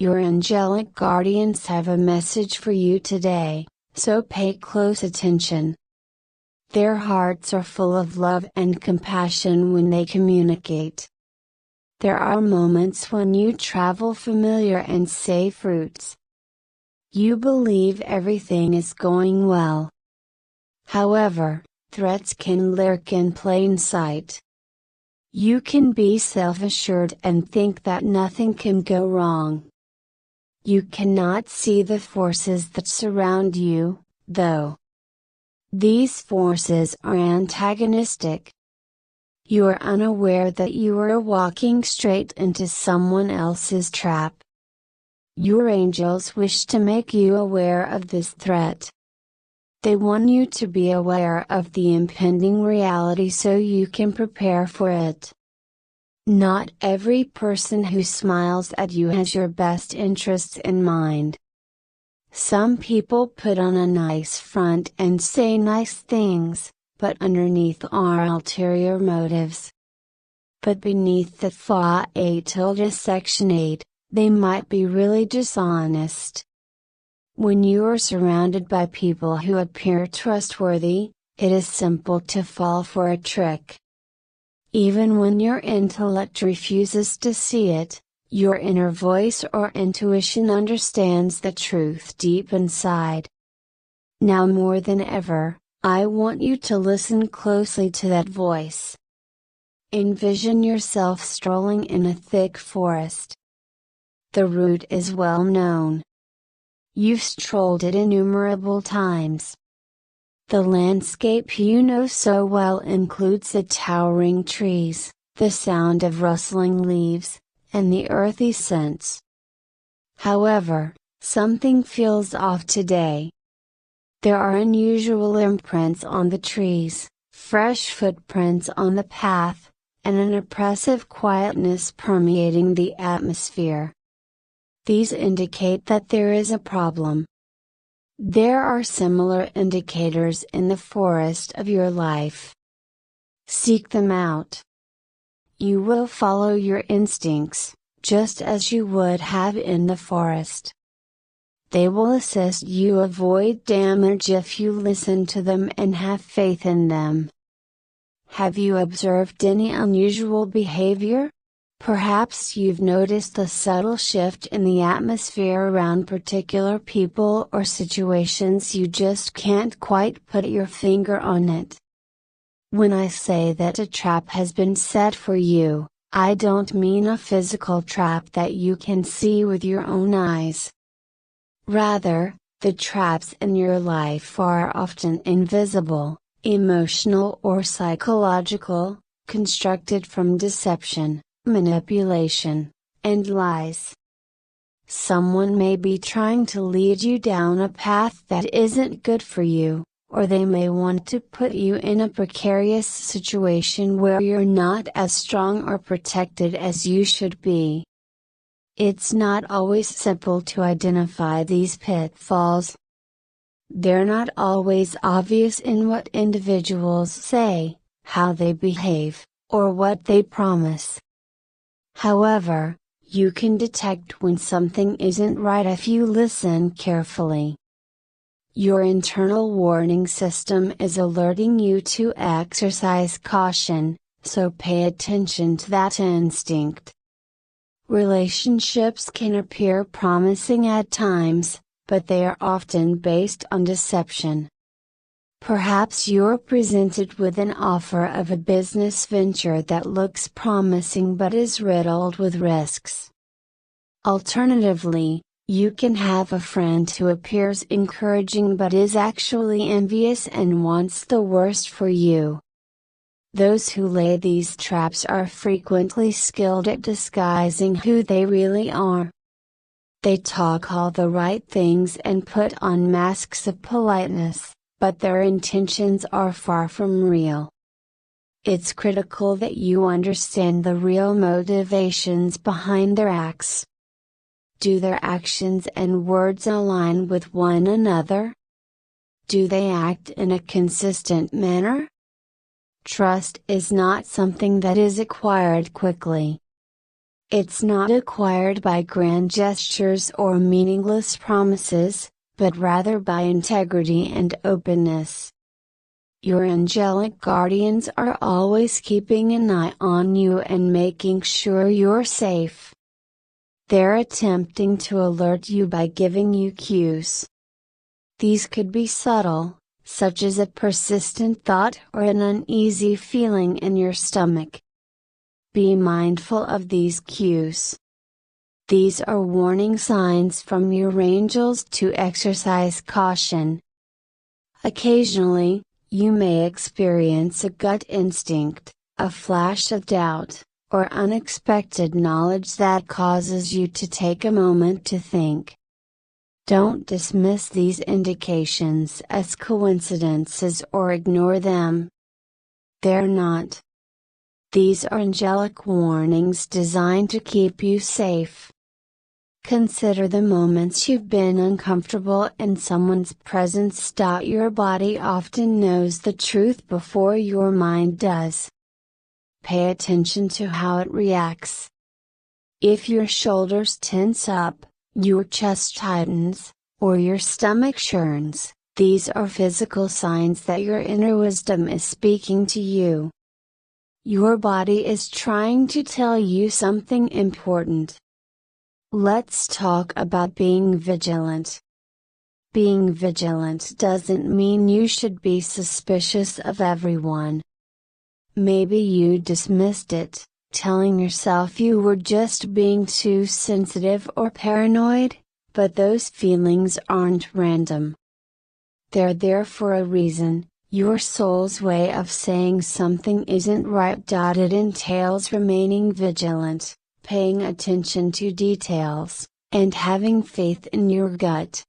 Your angelic guardians have a message for you today, so pay close attention. Their hearts are full of love and compassion when they communicate. There are moments when you travel familiar and safe routes. You believe everything is going well. However, threats can lurk in plain sight. You can be self-assured and think that nothing can go wrong. You cannot see the forces that surround you, though. These forces are antagonistic. You are unaware that you are walking straight into someone else's trap. Your angels wish to make you aware of this threat. They want you to be aware of the impending reality so you can prepare for it. Not every person who smiles at you has your best interests in mind. Some people put on a nice front and say nice things, but underneath are ulterior motives. But beneath the Section 8, they might be really dishonest. When you are surrounded by people who appear trustworthy, it is simple to fall for a trick. Even when your intellect refuses to see it, your inner voice or intuition understands the truth deep inside. Now more than ever, I want you to listen closely to that voice. Envision yourself strolling in a thick forest. The route is well known. You've strolled it innumerable times. The landscape you know so well includes the towering trees, the sound of rustling leaves, and the earthy scents. However, something feels off today. There are unusual imprints on the trees, fresh footprints on the path, and an oppressive quietness permeating the atmosphere. These indicate that there is a problem. There are similar indicators in the forest of your life. Seek them out. You will follow your instincts, just as you would have in the forest. They will assist you avoid damage if you listen to them and have faith in them. Have you observed any unusual behavior? Perhaps you've noticed a subtle shift in the atmosphere around particular people or situations. You just can't quite put your finger on it. When I say that a trap has been set for you, I don't mean a physical trap that you can see with your own eyes. Rather, the traps in your life are often invisible, emotional or psychological, constructed from deception, manipulation, and lies. Someone may be trying to lead you down a path that isn't good for you, or they may want to put you in a precarious situation where you're not as strong or protected as you should be. It's not always simple to identify these pitfalls. They're not always obvious in what individuals say, how they behave, or what they promise. However, you can detect when something isn't right if you listen carefully. Your internal warning system is alerting you to exercise caution, so pay attention to that instinct. Relationships can appear promising at times, but they are often based on deception. Perhaps you're presented with an offer of a business venture that looks promising but is riddled with risks. Alternatively, you can have a friend who appears encouraging but is actually envious and wants the worst for you. Those who lay these traps are frequently skilled at disguising who they really are. They talk all the right things and put on masks of politeness, but their intentions are far from real. It's critical that you understand the real motivations behind their acts. Do their actions and words align with one another? Do they act in a consistent manner? Trust is not something that is acquired quickly. It's not acquired by grand gestures or meaningless promises, but rather by integrity and openness. Your angelic guardians are always keeping an eye on you and making sure you're safe. They're attempting to alert you by giving you cues. These could be subtle, such as a persistent thought or an uneasy feeling in your stomach. Be mindful of these cues. These are warning signs from your angels to exercise caution. Occasionally, you may experience a gut instinct, a flash of doubt, or unexpected knowledge that causes you to take a moment to think. Don't dismiss these indications as coincidences or ignore them. They're not. These are angelic warnings designed to keep you safe. Consider the moments you've been uncomfortable in someone's presence. Your body often knows the truth before your mind does. Pay attention to how it reacts. If your shoulders tense up, your chest tightens, or your stomach churns, these are physical signs that your inner wisdom is speaking to you. Your body is trying to tell you something important. Let's talk about being vigilant. Being vigilant doesn't mean you should be suspicious of everyone. Maybe you dismissed it, telling yourself you were just being too sensitive or paranoid, but those feelings aren't random. They're there for a reason. Your soul's way of saying something isn't right. It entails remaining vigilant, paying attention to details, and having faith in your gut.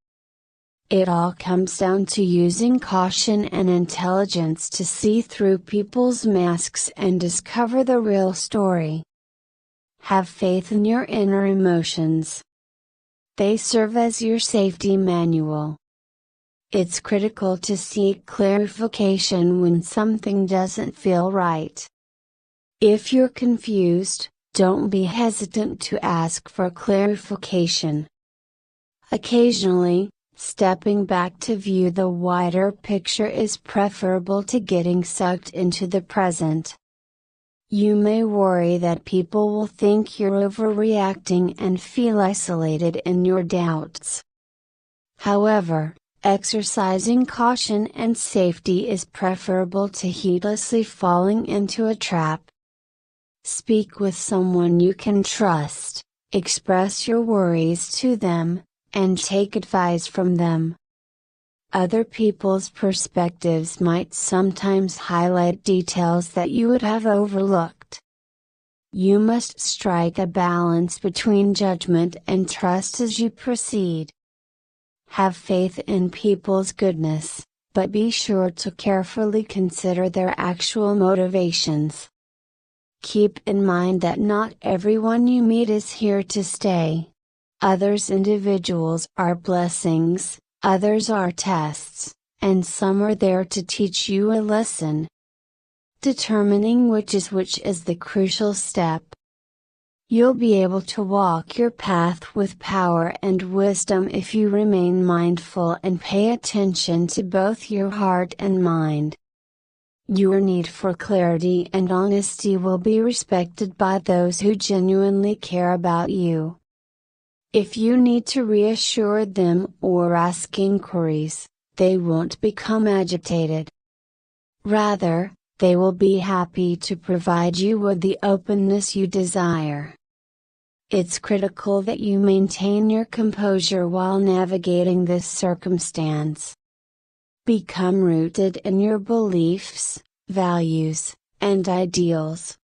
It all comes down to using caution and intelligence to see through people's masks and discover the real story. Have faith in your inner emotions. They serve as your safety manual. It's critical to seek clarification when something doesn't feel right. If you're confused, don't be hesitant to ask for clarification. Occasionally, stepping back to view the wider picture is preferable to getting sucked into the present. You may worry that people will think you're overreacting and feel isolated in your doubts. However, exercising caution and safety is preferable to heedlessly falling into a trap. Speak with someone you can trust, express your worries to them, and take advice from them. Other people's perspectives might sometimes highlight details that you would have overlooked. You must strike a balance between judgment and trust as you proceed. Have faith in people's goodness, but be sure to carefully consider their actual motivations. Keep in mind that not everyone you meet is here to stay. Others individuals are blessings, others are tests, and some are there to teach you a lesson. Determining which is the crucial step. You'll be able to walk your path with power and wisdom if you remain mindful and pay attention to both your heart and mind. Your need for clarity and honesty will be respected by those who genuinely care about you. If you need to reassure them or ask inquiries, they won't become agitated. Rather, they will be happy to provide you with the openness you desire. It's critical that you maintain your composure while navigating this circumstance. Become rooted in your beliefs, values, and ideals.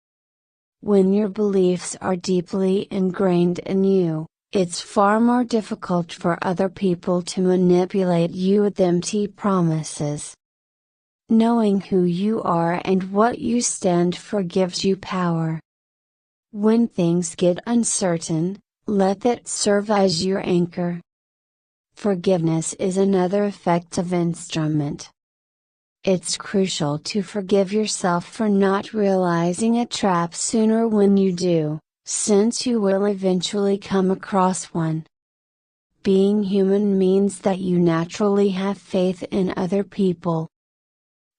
When your beliefs are deeply ingrained in you, it's far more difficult for other people to manipulate you with empty promises. Knowing who you are and what you stand for gives you power. When things get uncertain, let that serve as your anchor. Forgiveness is another effective instrument. It's crucial to forgive yourself for not realizing a trap sooner. When you do, since you will eventually come across one. Being human means that you naturally have faith in other people.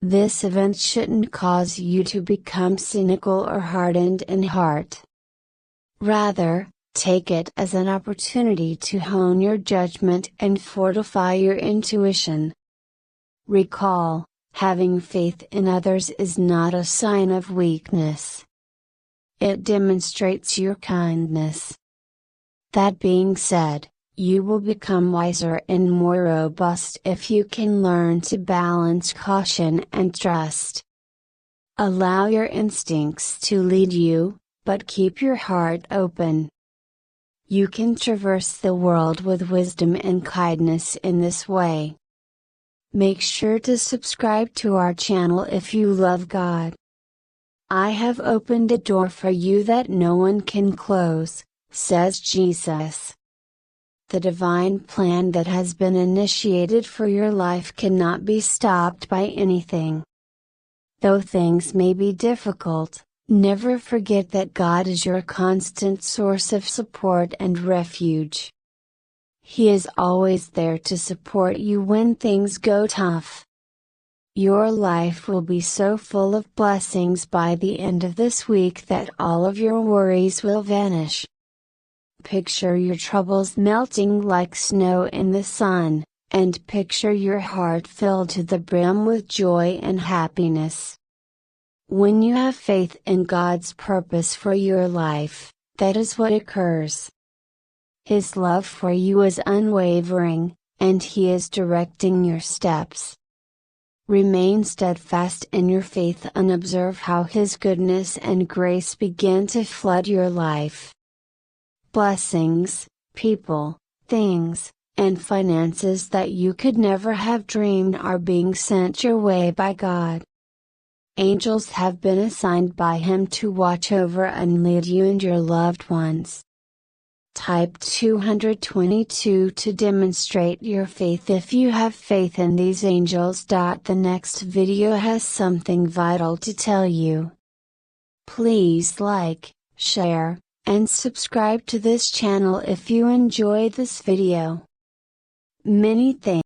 This event shouldn't cause you to become cynical or hardened in heart. Rather, take it as an opportunity to hone your judgment and fortify your intuition. Recall, having faith in others is not a sign of weakness. It demonstrates your kindness. That being said, you will become wiser and more robust if you can learn to balance caution and trust. Allow your instincts to lead you, but keep your heart open. You can traverse the world with wisdom and kindness in this way. Make sure to subscribe to our channel if you love God. I have opened a door for you that no one can close, says Jesus. The divine plan that has been initiated for your life cannot be stopped by anything. Though things may be difficult, never forget that God is your constant source of support and refuge. He is always there to support you when things go tough. Your life will be so full of blessings by the end of this week that all of your worries will vanish. Picture your troubles melting like snow in the sun, and picture your heart filled to the brim with joy and happiness. When you have faith in God's purpose for your life, that is what occurs. His love for you is unwavering, and He is directing your steps. Remain steadfast in your faith and observe how His goodness and grace begin to flood your life. Blessings, people, things, and finances that you could never have dreamed are being sent your way by God. Angels have been assigned by Him to watch over and lead you and your loved ones. Type 222 to demonstrate your faith if you have faith in these angels. The next video has something vital to tell you. Please like, share, and subscribe to this channel if you enjoyed this video. Many thanks.